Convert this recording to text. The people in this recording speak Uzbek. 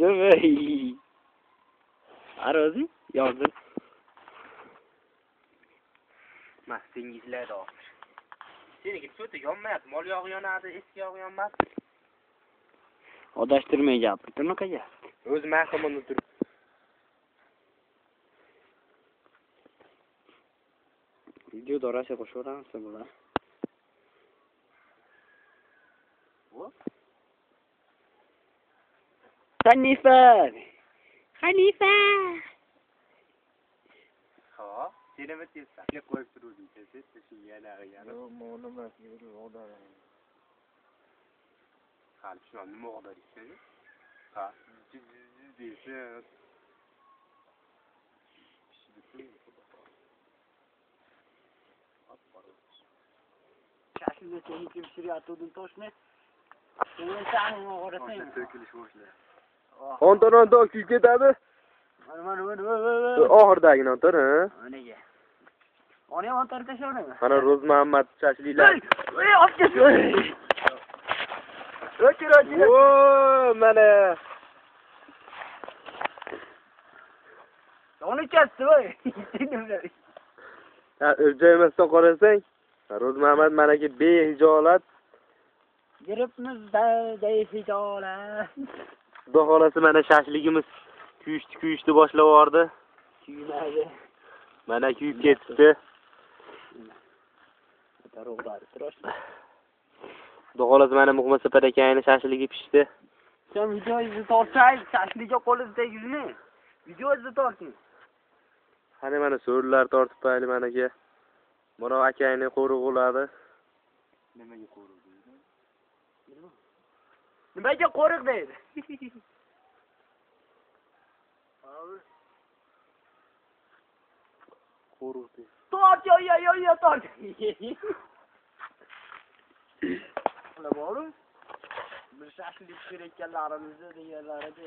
Ey. Arozi yozdim. Mastingizlar olmuş. Seniki to'ti yonmayapti. Mol yog'i yonadi, eski yog'i yonmas. Odashtirmay gapir. Bunaqa gap. O'z maqomimda turib. Videoda Rossiya qo'shaveramizmi bular? Hanifa. Ha, seni mi tezsan? Ne qo'yib turuvding, sen yana. Nima o'g'dar. Hali shu nima o'g'dar ishlaydi? Ha, deysiz. Shashini seni kim shiryatudin toshni? Sen sani o'g'rasang. To'kilish boshlaydi. Ondan kuyib ketadi. Mana. Oxirdagini ontar, ha? Onaga. Ona ontar tashavnimi? Mana Ro'z Muhammad shashliklar. Ey, opket. O'chir. O, mana. Onu kesdi, voy. Ha, o'ljamasdan qarasang, Ro'z Muhammad manaki behijolat. Giribmizda behijolat. Xudo xolasi mana shashligimiz kuyishdi boshlab yubordi. Kuymaydi. Mana kuyib ketibdi. Xudo xolasi mana Muhammad Parakayning shashligi pishdi. Sen videoyu tortay, shashliga qo'lini tegizmi? Videoyu torting. Qani mana so'rlar tortib payli managa. Mana akayning qo'rg'i bo'ladi. Nimaga qo'rq deydi? Nimaga qo'rq deydi? Qo'rq deydi. Tort, yo, tort. Ular bormi? Bir shashlik kerak ekanlarimizda deganlarida